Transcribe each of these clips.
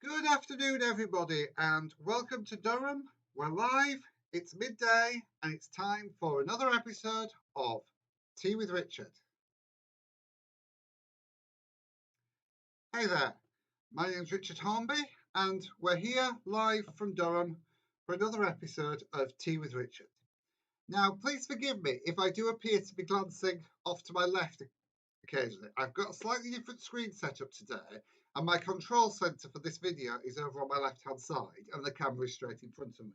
Good afternoon, everybody, and welcome to Durham. We're live, it's midday, and it's time for another episode of Tea with Richard. Hey there, my name's Richard Hornby, and we're here live from Durham for another episode of Tea with Richard. Now, please forgive me if I do appear to be glancing off to my left occasionally. I've got a slightly different screen setup today, and my control centre for this video is over on my left-hand side, and the camera is straight in front of me.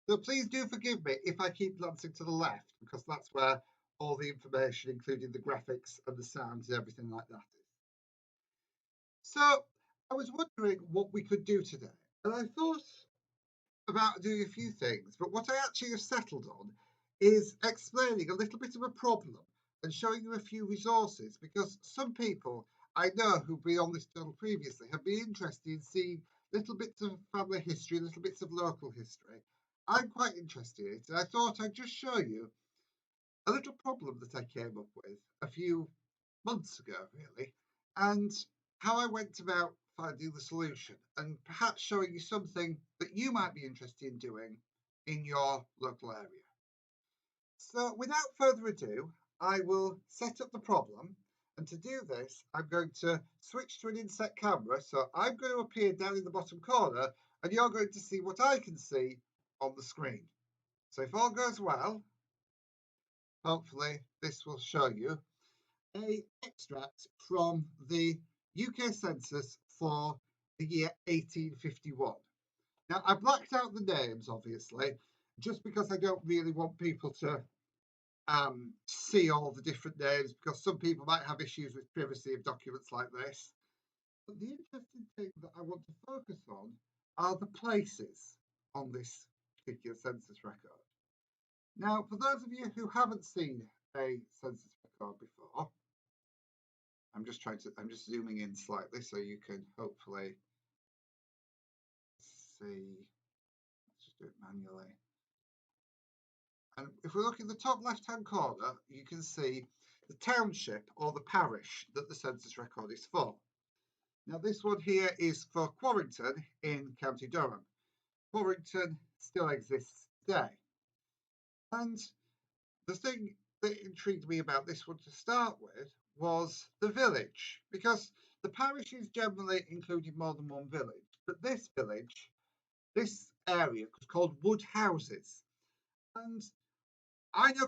So please do forgive me if I keep glancing to the left, because that's where all the information, including the graphics and the sounds and everything like that is. So I was wondering what we could do today, and I thought about doing a few things, but what I actually have settled on is explaining a little bit of a problem and showing you a few resources, because some people I know who've been on this channel previously have been interested in seeing little bits of family history, little bits of local history. I'm quite interested in it, and I thought I'd just show you a little problem that I came up with a few months ago, really, and how I went about finding the solution, and perhaps showing you something that you might be interested in doing in your local area. So without further ado, I will set up the problem, and to do this, I'm going to switch to an inset camera. So I'm going to appear down in the bottom corner, and you're going to see what I can see on the screen. So if all goes well, hopefully this will show you an extract from the UK Census for the year 1851. Now, I blacked out the names, obviously, just because I don't really want people to see all the different names, because some people might have issues with privacy of documents like this. But the interesting thing that I want to focus on are the places on this particular census record. Now, for those of you who haven't seen a census record before, I'm just zooming in slightly so you can hopefully see. Let's just do it manually. And if we look in the top left-hand corner, you can see the township or the parish that the census record is for. Now, this one here is for Quarrington in County Durham. Quarrington still exists today. And the thing that intrigued me about this one to start with was the village, because the parishes generally included more than one village, but this village, this area was called Wood Houses. And I know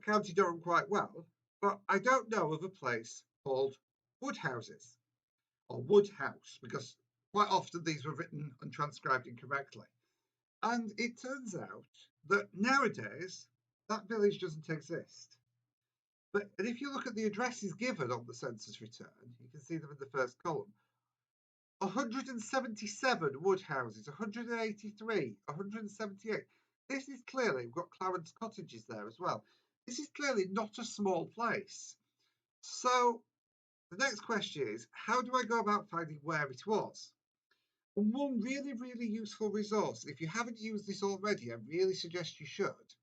County Durham quite well, but I don't know of a place called Wood Houses or Wood House, because quite often these were written and transcribed incorrectly. And it turns out that nowadays that village doesn't exist. And if you look at the addresses given on the census return, you can see them in the first column. 177 wood houses, 183, 178. This is clearly, we've got Clarence Cottages there as well. This is clearly not a small place. So the next question is, how do I go about finding where it was? And one really, really useful resource, if you haven't used this already, I really suggest you should,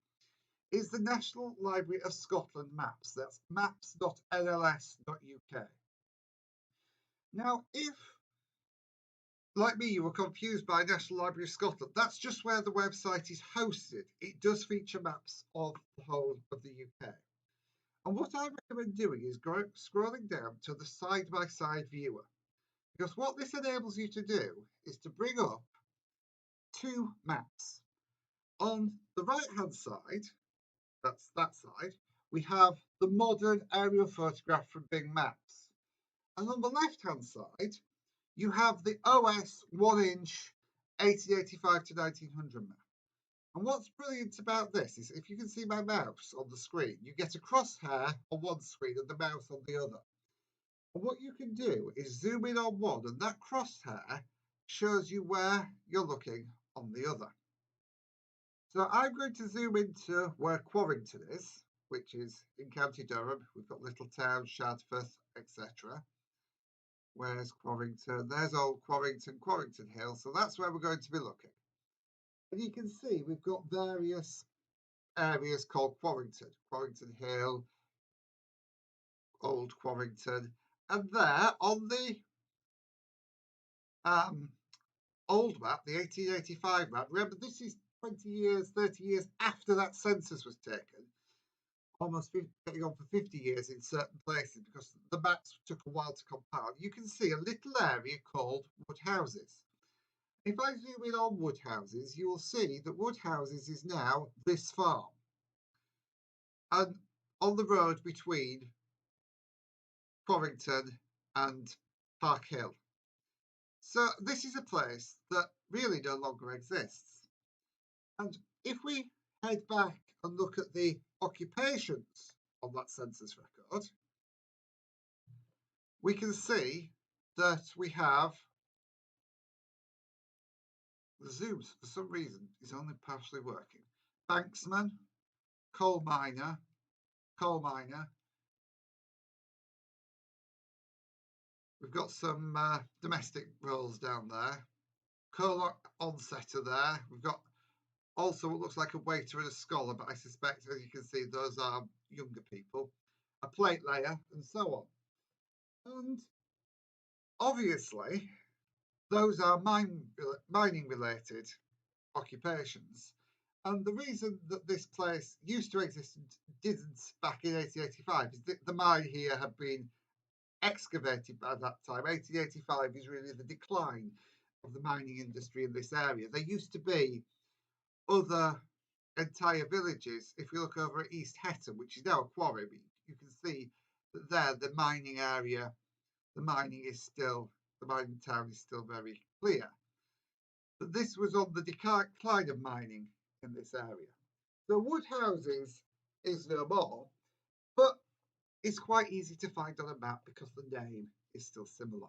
is the National Library of Scotland maps. That's maps.nls.uk. Now, if, like me, you were confused by National Library of Scotland, that's just where the website is hosted. It does feature maps of the whole of the UK. And what I recommend doing is scrolling down to the side-by-side viewer, because what this enables you to do is to bring up two maps. On the right-hand side, that's that side, we have the modern aerial photograph from Bing Maps. And on the left-hand side, you have the OS 1-inch 1885 to 1900 map. And what's brilliant about this is if you can see my mouse on the screen, you get a crosshair on one screen and the mouse on the other. And what you can do is zoom in on one, and that crosshair shows you where you're looking on the other. So I'm going to zoom into where Quarrington is, which is in County Durham. We've got Little Town, Shadforth, etc. Where's Quarrington? There's Old Quarrington, Quarrington Hill. So that's where we're going to be looking. And you can see we've got various areas called Quarrington. Quarrington Hill, Old Quarrington. And there on the old map, the 1885 map. Remember, this is 20 years, 30 years after that census was taken, almost getting on for 50 years in certain places because the maps took a while to compile. You can see a little area called wood houses. If I zoom in on wood houses, you will see that wood houses is now this farm and on the road between Quarrington and Park Hill. So this is a place that really no longer exists. And if we head back and look at the occupations on that census record, we can see that we have the zooms, for some reason, is only partially working. Banksman, coal miner. We've got some domestic roles down there. Coal onsetter there. We've got also what looks like a waiter and a scholar, but I suspect, as you can see, those are younger people. A plate layer, and so on. And obviously, those are mining related occupations. And the reason that this place used to exist and didn't back in 1885 is that the mine here had been excavated by that time. 1885 is really the decline of the mining industry in this area. There used to be other entire villages. If you look over at East Hetton, which is now a quarry, you can see that there the mining area, the mining town is still very clear. But this was on the decline of mining in this area. So wood houses is no more, but it's quite easy to find on a map because the name is still similar.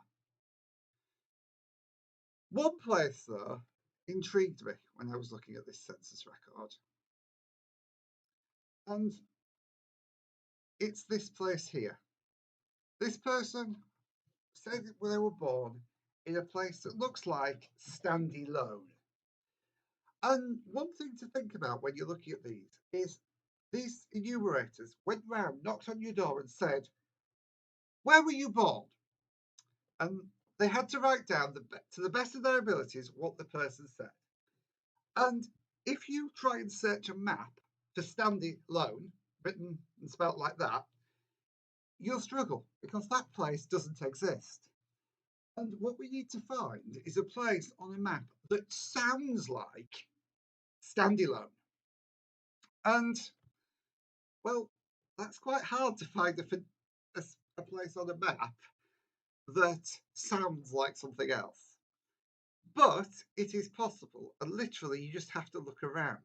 One place, though, intrigued me when I was looking at this census record. And it's this place here. This person said that they were born in a place that looks like Standy Lone. And one thing to think about when you're looking at these is these enumerators went round, knocked on your door and said, "Where were you born?" And they had to write down, to the best of their abilities, what the person said. And if you try and search a map for Standy Lone, written and spelt like that, you'll struggle because that place doesn't exist. And what we need to find is a place on a map that sounds like Standy Lone. And, well, that's quite hard to find a place on a map that sounds like something else. But it is possible, and literally you just have to look around.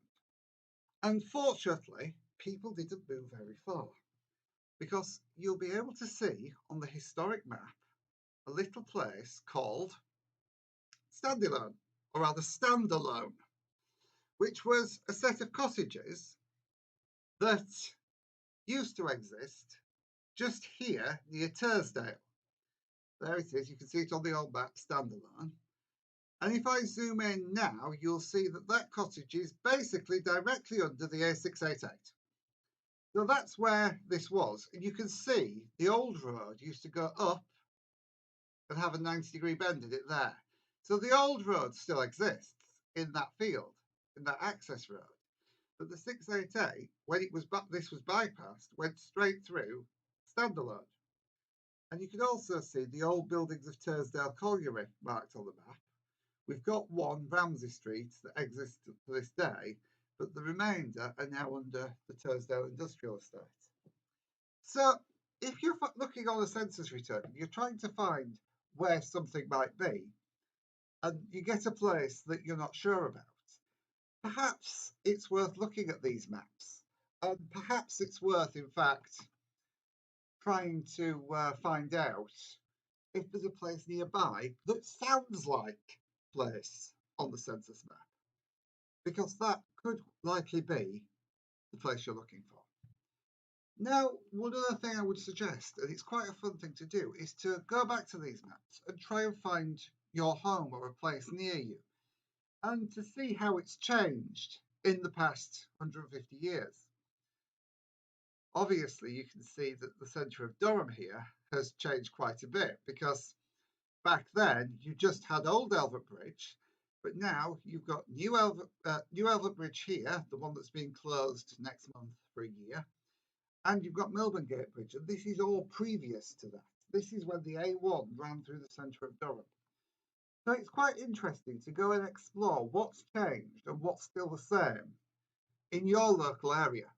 Unfortunately, people didn't move very far because you'll be able to see on the historic map a little place called Standalone, or rather Standalone, which was a set of cottages that used to exist just here near Tersdale. There it is, you can see it on the old map, Standalone. And if I zoom in now, you'll see that that cottage is basically directly under the A688. So that's where this was. And you can see the old road used to go up and have a 90-degree bend in it there. So the old road still exists in that field, in that access road. But the 688, when this was bypassed, went straight through Standalone. And you can also see the old buildings of Tersdale Colliery marked on the map. We've got one, Ramsey Street, that exists to this day, but the remainder are now under the Tersdale Industrial Estate. So if you're looking on a census return, you're trying to find where something might be, and you get a place that you're not sure about, perhaps it's worth looking at these maps, and perhaps it's worth, in fact, trying to find out if there's a place nearby that sounds like place on the census map, because that could likely be the place you're looking for. Now, one other thing I would suggest, and it's quite a fun thing to do, is to go back to these maps and try and find your home or a place near you, and to see how it's changed in the past 150 years. Obviously, you can see that the centre of Durham here has changed quite a bit, because back then you just had Old Elvet Bridge, But now you've got New Elvet Bridge here, the one that's being closed next month for a year, and you've got Milburn Gate Bridge, and this is all previous to that. This is when the A1 ran through the centre of Durham. So it's quite interesting to go and explore what's changed and what's still the same in your local area.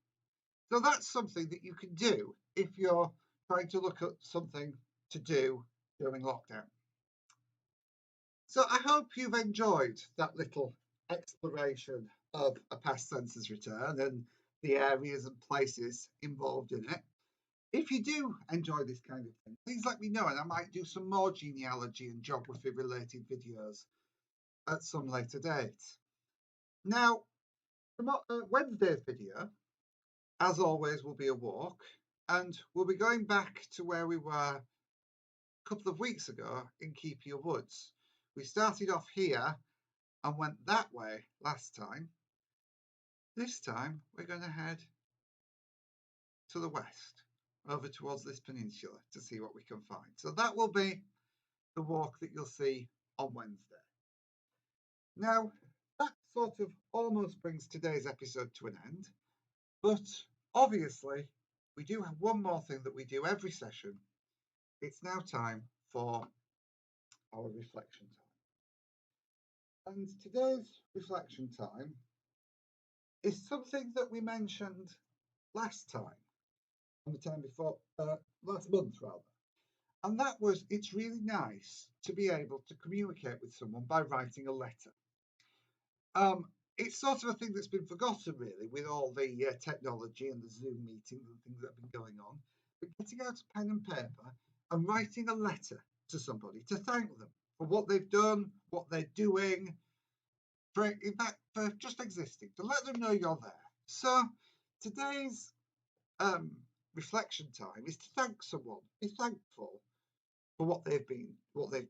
So that's something that you can do if you're trying to look at something to do during lockdown. So I hope you've enjoyed that little exploration of a past census return and the areas and places involved in it. If you do enjoy this kind of thing, please let me know, and I might do some more genealogy and geography related videos at some later date. Now, Wednesday's video, as always, will be a walk, and we'll be going back to where we were a couple of weeks ago in Keepier Woods. We started off here and went that way last time. This time we're going to head to the west, over towards this peninsula, to see what we can find. So that will be the walk that you'll see on Wednesday. Now, that sort of almost brings today's episode to an end, but obviously we do have one more thing that we do every session. It's now time for our reflection time. And today's reflection time is something that we mentioned last time, and the time before, last month rather. And that was, it's really nice to be able to communicate with someone by writing a letter. It's sort of a thing that's been forgotten really with all the technology and the Zoom meetings and things that have been going on. But getting out a pen and paper and writing a letter to somebody to thank them for what they've done, what they're doing, for just existing, to let them know you're there. So today's reflection time is to thank someone, be thankful for what they've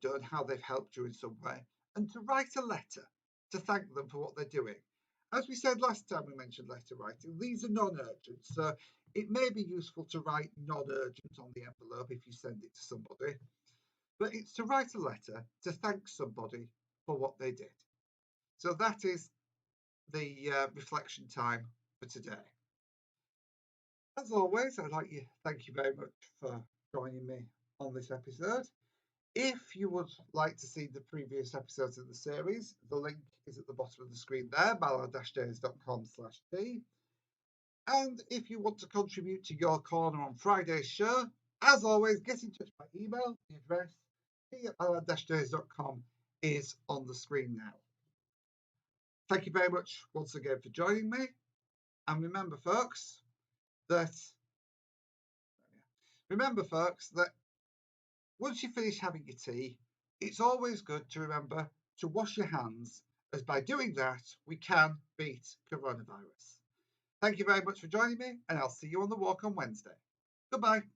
done, how they've helped you in some way, and to write a letter to thank them for what they're doing. As we said last time we mentioned letter writing, these are non-urgent, so it may be useful to write non-urgent on the envelope if you send it to somebody, but it's to write a letter to thank somebody for what they did. So that is the reflection time for today. As always, I'd like to thank you very much for joining me on this episode. If you would like to see the previous episodes of the series, the link is at the bottom of the screen there, ballard-days.com/t. And if you want to contribute to your corner on Friday's show, as always, get in touch by email. The address ballard-days.com is on the screen now. Thank you very much once again for joining me. And remember, folks, that once you finish having your tea, it's always good to remember to wash your hands, as by doing that, we can beat coronavirus. Thank you very much for joining me, and I'll see you on the walk on Wednesday. Goodbye.